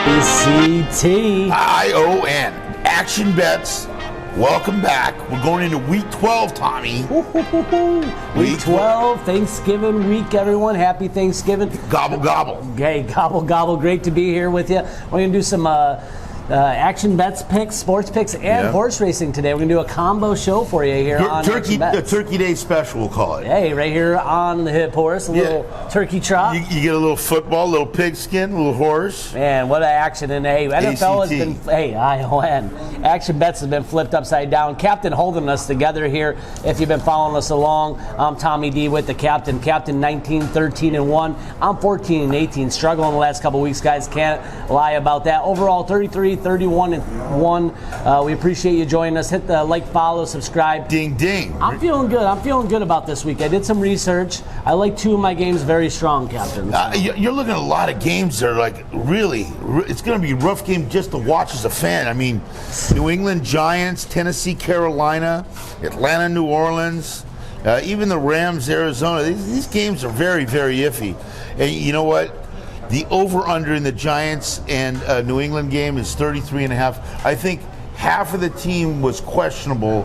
ACT. ION. Action Bets. Welcome back. We're going into week 12, Tommy. Week 12, Thanksgiving week, everyone. Happy Thanksgiving. Gobble, gobble. Okay, gobble, gobble. Great to be here with you. We're going to do some action bets picks, sports picks, and horse racing today. We're going to do a combo show for you here on Turkey, Action Bets. the Turkey Day special, we'll call it. Hey, right here on the hip horse, a little turkey trot. You get a little football, a little pigskin, a little horse. Man, what an action. And hey, NFL has been, ION. Action Bets has been flipped upside down. Captain holding us together here. If you've been following us along, I'm Tommy D with the captain. Captain 19, 13, and 1. I'm 14 and 18. Struggling the last couple weeks, guys. Can't lie about that. Overall, 33, 31, and 1. We appreciate you joining us. Hit the like, follow, subscribe. Ding, ding. I'm feeling good. I'm feeling good about this week. I did some research. I like 2 of my games very strong, Captain. You're looking at a lot of games that are like really, it's going to be a rough game just to watch as a fan. I mean, New England Giants, Tennessee, Carolina, Atlanta, New Orleans, even the Rams, Arizona. These games are very, very iffy. And you know what? The over-under in the Giants and New England game is 33.5. I think half of the team was questionable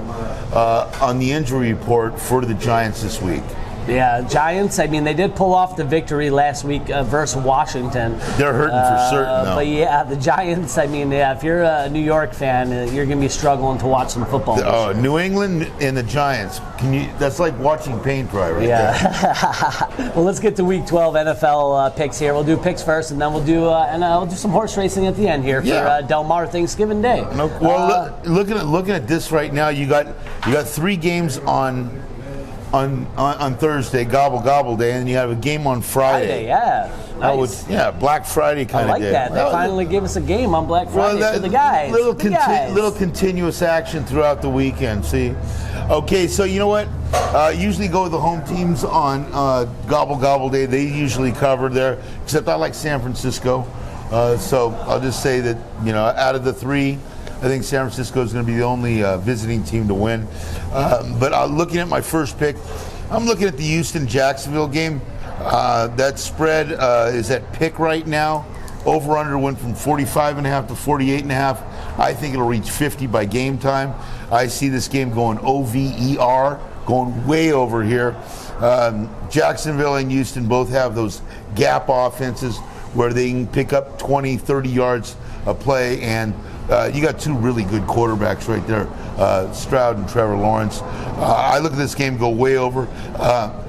on the injury report for the Giants this week. Yeah, Giants, I mean, they did pull off the victory last week versus Washington. They're hurting for certain, though. But yeah, the Giants, I mean, if you're a New York fan, you're going to be struggling to watch some football. New England and the Giants, that's like watching paint dry right there. Well, let's get to week 12 NFL picks here. We'll do picks first, and then we'll do some horse racing at the end here for Del Mar Thanksgiving Day. Looking at this right now, you got 3 games on Thursday, Gobble Day, and then you have a game on Friday. Nice. Black Friday kind of day. I like that. They finally gave us a game on Black Friday for the guys. Little continuous action throughout the weekend, see? Okay, so you know what? Usually go with the home teams on Gobble Day. They usually cover there, except I like San Francisco. So I'll just say that, out of the 3, I think San Francisco is going to be the only visiting team to win. But looking at my first pick, I'm looking at the Houston-Jacksonville game. That spread is at pick right now. Over-under went from 45.5 to 48.5. I think it'll reach 50 by game time. I see this game going over, going way over here. Jacksonville and Houston both have those gap offenses where they can pick up 20, 30 yards a play, and you got 2 really good quarterbacks right there, Stroud and Trevor Lawrence. I look at this game go way over.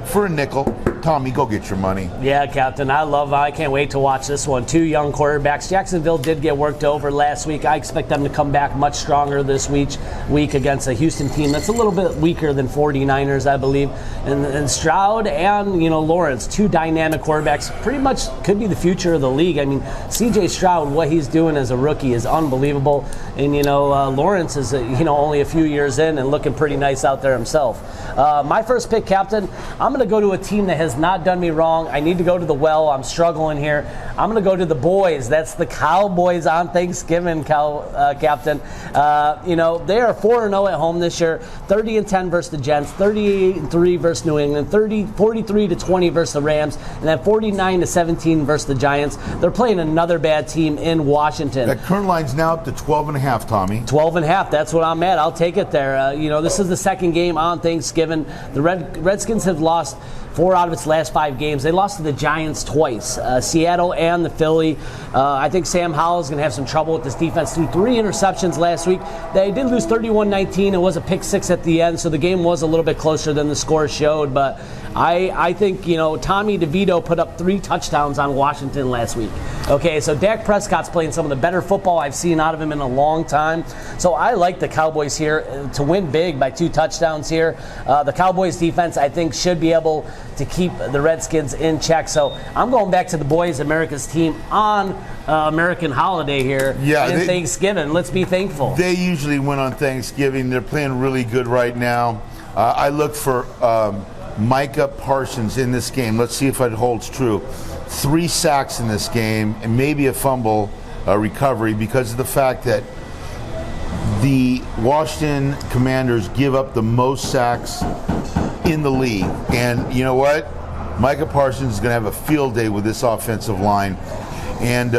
For a nickel, Tommy, go get your money. Yeah, Captain, I can't wait to watch this one. 2 young quarterbacks. Jacksonville did get worked over last week. I expect them to come back much stronger this week against a Houston team that's a little bit weaker than 49ers, I believe. And Stroud and Lawrence, 2 dynamic quarterbacks, pretty much could be the future of the league. I mean, C.J. Stroud, what he's doing as a rookie is unbelievable. And Lawrence is only a few years in and looking pretty nice out there himself. My first pick, Captain, I'm going to go to a team that has not done me wrong. I need to go to the well. I'm struggling here. I'm going to go to the boys. That's the Cowboys on Thanksgiving, Captain. They are 4-0 at home this year. 30-10 versus the Gents. 38-3 versus New England. 43-20 versus the Rams. And then 49-17 versus the Giants. They're playing another bad team in Washington. That current line's now up to 12.5, Tommy. 12.5. That's what I'm at. I'll take it there. This is the second game on Thanksgiving. The Redskins have lost 4 out of its last 5 games. They lost to the Giants twice, Seattle and the Philly. I think Sam Howell's going to have some trouble with this defense. Threw 3 interceptions last week. They did lose 31-19. It was a pick 6 at the end, so the game was a little bit closer than the score showed. But I think, Tommy DeVito put up 3 touchdowns on Washington last week. Okay, so Dak Prescott's playing some of the better football I've seen out of him in a long time. So I like the Cowboys here to win big by 2 touchdowns here. The Cowboys defense, I think, should be able to keep the Redskins in check. So I'm going back to the boys, America's team, on American holiday here in Thanksgiving. Let's be thankful. They usually win on Thanksgiving. They're playing really good right now. I look for Micah Parsons in this game. Let's see if it holds true. 3 sacks in this game and maybe a fumble recovery because of the fact that the Washington Commanders give up the most sacks in the league. And you know what? Micah Parsons is going to have a field day with this offensive line. And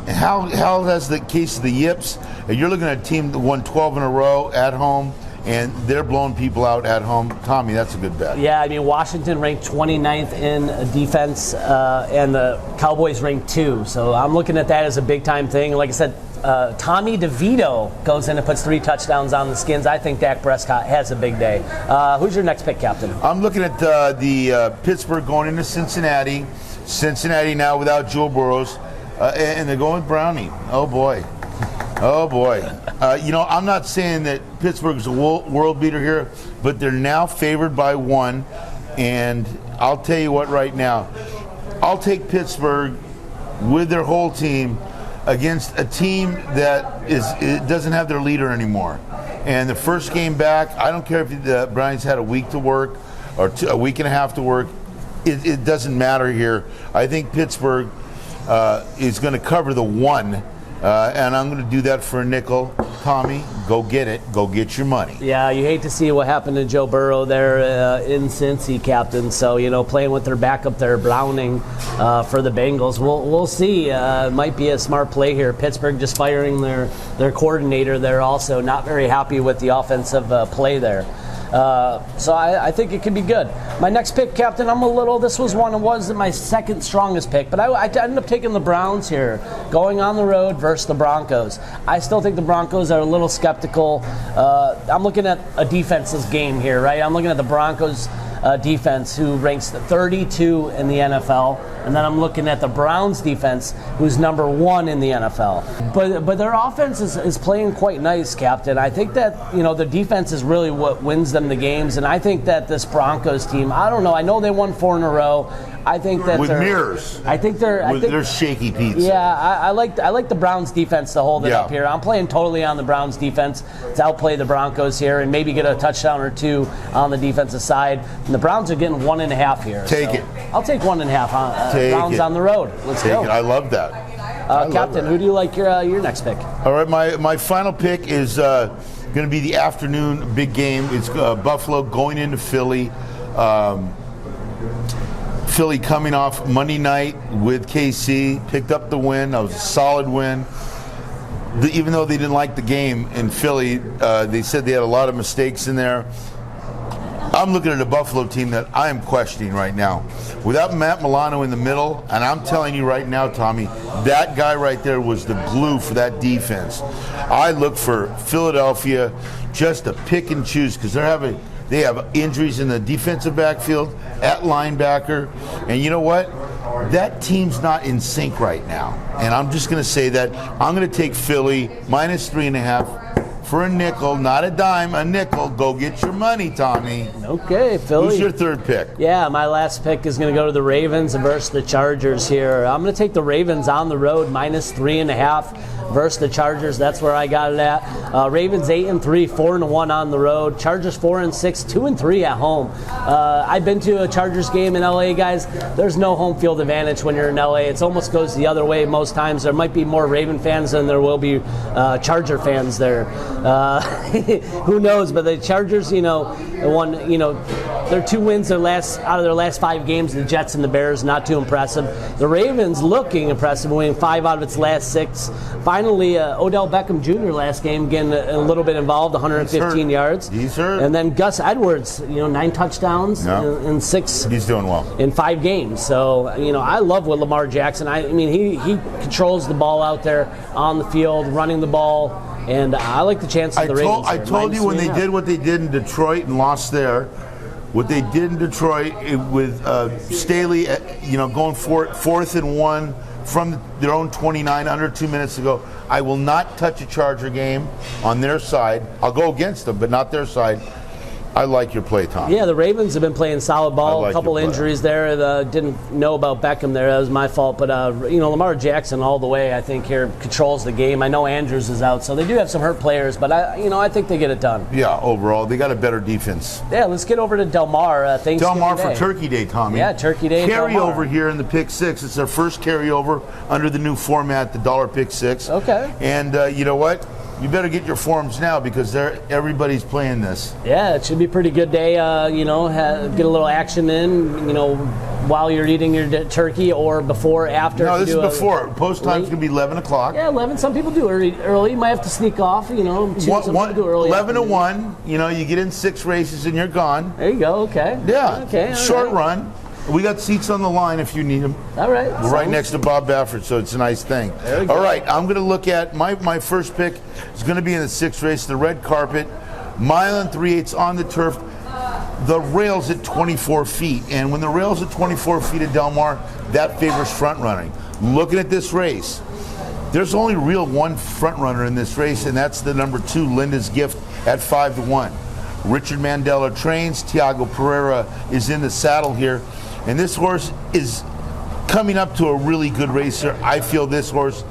Hal has the case of the yips. And you're looking at a team that won 12 in a row at home, and they're blowing people out at home. Tommy, that's a good bet. Yeah, I mean, Washington ranked 29th in defense, and the Cowboys ranked 2. So I'm looking at that as a big-time thing. Like I said, Tommy DeVito goes in and puts 3 touchdowns on the Skins. I think Dak Prescott has a big day. Who's your next pick, Captain? I'm looking at the Pittsburgh going into Cincinnati. Cincinnati now without Joe Burrows, and they're going with Brownie. Oh boy. I'm not saying that Pittsburgh's a world beater here, but they're now favored by 1. And I'll tell you what right now, I'll take Pittsburgh with their whole team against a team that it doesn't have their leader anymore. And the first game back, I don't care if the Brownies had a week to work or a week and a half to work. It doesn't matter here. I think Pittsburgh is going to cover the 1. And I'm going to do that for a nickel. Tommy, go get it. Go get your money. Yeah, you hate to see what happened to Joe Burrow there in Cincy, Captain. So, playing with their backup there, Browning, for the Bengals. We'll see. It might be a smart play here. Pittsburgh just firing their coordinator there also. Not very happy with the offensive play there. So I think it could be good. My next pick, Captain, this was my second strongest pick, but I ended up taking the Browns here, going on the road versus the Broncos. I still think the Broncos are a little skeptical. I'm looking at a defensive game here, right? I'm looking at the Broncos defense, who ranks 32 in the NFL, and then I'm looking at the Browns defense, who's number 1 in the NFL. But their offense is playing quite nice, Captain. I think that the defense is really what wins them the games, and I think that this Broncos team, I don't know. I know they won 4 in a row. I think that with mirrors. They're shaky Pete. Yeah, I like the Browns defense to hold it up here. I'm playing totally on the Browns defense to outplay the Broncos here and maybe get a touchdown or 2 on the defensive side. And the Browns are getting 1.5 here. Take it. I'll take 1.5. Browns on the road. Let's go. I love that. Captain, who do you like your next pick? All right, my final pick is going to be the afternoon big game. It's Buffalo going into Philly. Philly coming off Monday night with KC, picked up the win. That was a solid win. Even though they didn't like the game in Philly, they said they had a lot of mistakes in there. I'm looking at a Buffalo team that I am questioning right now. Without Matt Milano in the middle, and I'm telling you right now, Tommy, that guy right there was the glue for that defense. I look for Philadelphia just to pick and choose because they have injuries in the defensive backfield, at linebacker, and you know what? That team's not in sync right now. And I'm just going to say that I'm going to take Philly -3.5 for a nickel, not a dime, a nickel. Go get your money, Tommy. Okay, Philly. Who's your third pick? Yeah, my last pick is going to go to the Ravens versus the Chargers here. I'm going to take the Ravens on the road, -3.5 versus the Chargers. That's where I got it at. Ravens 8-3, 4-1 on the road. Chargers 4-6, 2-3 at home. I've been to a Chargers game in LA, guys. There's no home field advantage when you're in LA. It almost goes the other way most times. There might be more Raven fans than there will be Charger fans there. Who knows? But the Chargers, won, their 2 wins out of their last 5 games, the Jets and the Bears, not too impressive. The Ravens looking impressive, winning 5 out of its last 6. Finally, Odell Beckham Jr. last game getting a little bit involved, 115 yards. He's hurt. And then Gus Edwards, 9 touchdowns in 6. He's doing well. In 5 games. So, I love what Lamar Jackson. He controls the ball out there on the field, running the ball. And I like the chances of the Ravens. I told you when they did what they did in Detroit and lost there, what they did in Detroit with Staley, going for it, 4th and 1 from their own 29 under 2 minutes to go. I will not touch a Charger game on their side. I'll go against them, but not their side. I like your play, Tom. Yeah, the Ravens have been playing solid ball. A couple injuries there. Didn't know about Beckham there. That was my fault. But, Lamar Jackson all the way, I think, here controls the game. I know Andrews is out, so they do have some hurt players. But, I think they get it done. Yeah, overall, they got a better defense. Yeah, let's get over to Del Mar. Thanksgiving Del Mar Day. for Turkey Day, Tommy. Yeah, Turkey Day. Carryover here in the Pick 6. It's their first carryover under the new format, the dollar Pick 6. Okay. And you know what? you better get your forms now because everybody's playing this. Yeah, it should be a pretty good day. Get a little action in, while you're eating your turkey or before, after. No, this is before. Post time's going to be 11 o'clock. Yeah, 11. Some people do early. You might have to sneak off, Some people do early. 11 to 1. You get in 6 races and you're gone. There you go. Okay. Yeah. Okay. Short run. We got seats on the line if you need them. All right. We're right next to Bob Baffert, so it's a nice thing. There we go. All right, I'm going to look at my first pick is going to be in the 6th race, the red carpet, 1 3/8 on the turf. The rail's at 24 feet, and when the rail's at 24 feet at Del Mar, that favors front running. Looking at this race, there's only real one front runner in this race, and that's the number 2, Linda's Gift, at 5 to 1. Richard Mandela trains. Tiago Pereira is in the saddle here. And this horse is coming up to a really good racer. I feel this horse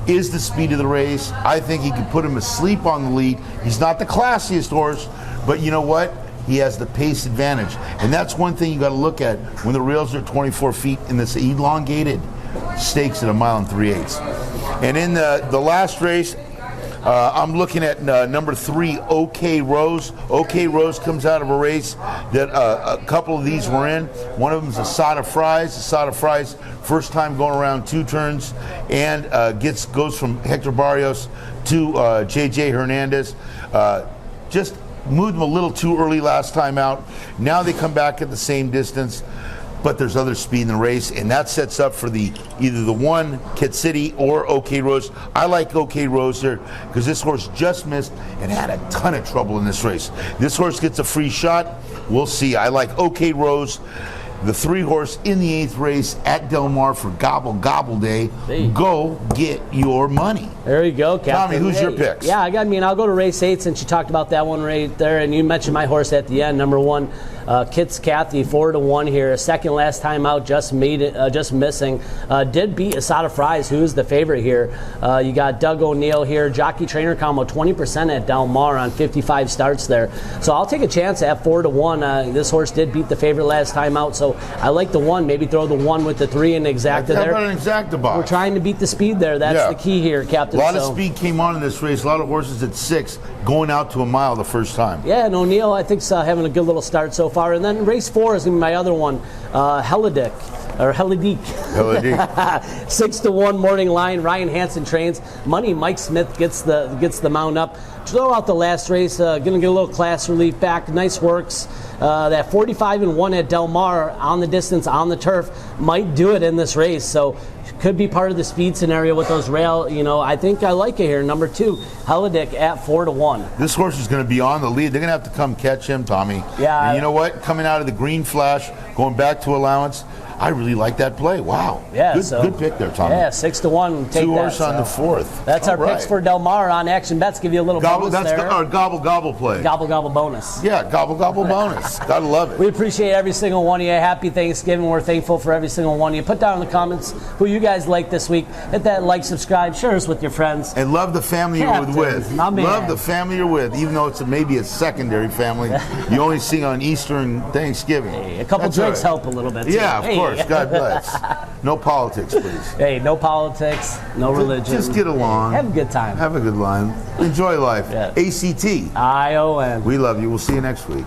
is the speed of the race. I think he could put him asleep on the lead. He's not the classiest horse, but you know what? He has the pace advantage. And that's one thing you got to look at when the rails are 24 feet in this elongated stakes at 1 3/8. And in the last race, I'm looking at number 3, OK Rose. OK Rose comes out of a race that a couple of these were in. One of them is Asada Fries. Asada Fries, first time going around 2 turns, and goes from Hector Barrios to JJ Hernandez. Just moved them a little too early last time out. Now they come back at the same distance. But there's other speed in the race, and that sets up for either the 1, Kit City, or OK Rose. I like OK Rose here because this horse just missed and had a ton of trouble in this race. This horse gets a free shot. We'll see. I like OK Rose, the 3 horse in the 8th race at Del Mar for Gobble Gobble Day. Go get your money. There you go, Captain. Tommy, who's your picks? Yeah, I'll go to race 8 since you talked about that one right there, and you mentioned my horse at the end, number 1. Kit's Kathy, 4 to 1 here. Second last time out, just missing. Did beat Asada Fries, who's the favorite here. You got Doug O'Neill here, jockey trainer combo, 20% at Del Mar on 55 starts there. So I'll take a chance at 4 to 1. This horse did beat the favorite last time out, so I like the 1. Maybe throw the 1 with the 3 in exacta there. How about an exacta box? We're trying to beat the speed there. That's the key here, Captain. A lot of speed came on in this race. A lot of horses at 6 going out to a mile the first time. Yeah, and O'Neill, I think, having a good little start so far. And then race 4 is going to be my other one, Helidik. 6 to 1 morning line. Ryan Hansen trains. Money Mike Smith gets the mount up. Throw out the last race. Going to get a little class relief back. Nice works. That 45 and 1 at Del Mar on the distance on the turf might do it in this race. So could be part of the speed scenario with those rail. I think I like it here. Number 2, Helidik at 4 to 1. This horse is going to be on the lead. They're going to have to come catch him, Tommy. Yeah. And you know what? Coming out of the green flash, going back to allowance. I really like that play. Wow. Yeah. Good pick there, Tommy. Yeah, 6 to 1. Take 2 horse that, on the 4th. That's our picks for Del Mar on Action Bets. Give you a little bonus that's there. Our gobble gobble play. Gobble gobble bonus. Yeah, gobble gobble bonus. Gotta love it. We appreciate every single one of you. Happy Thanksgiving. We're thankful for every single one of you. Put down in the comments who you guys like this week. Hit that like, subscribe, share us with your friends. And love the family you're with. Love the family you're with, even though it's maybe a secondary family. You only see on Easter and Thanksgiving. Hey, a couple drinks help a little bit too. Yeah, of course. God bless. No politics, please. Hey, no politics, no religion. Just get along. Have a good time. Have a good line. Enjoy life. Yeah. ACT. ION. We love you. We'll see you next week.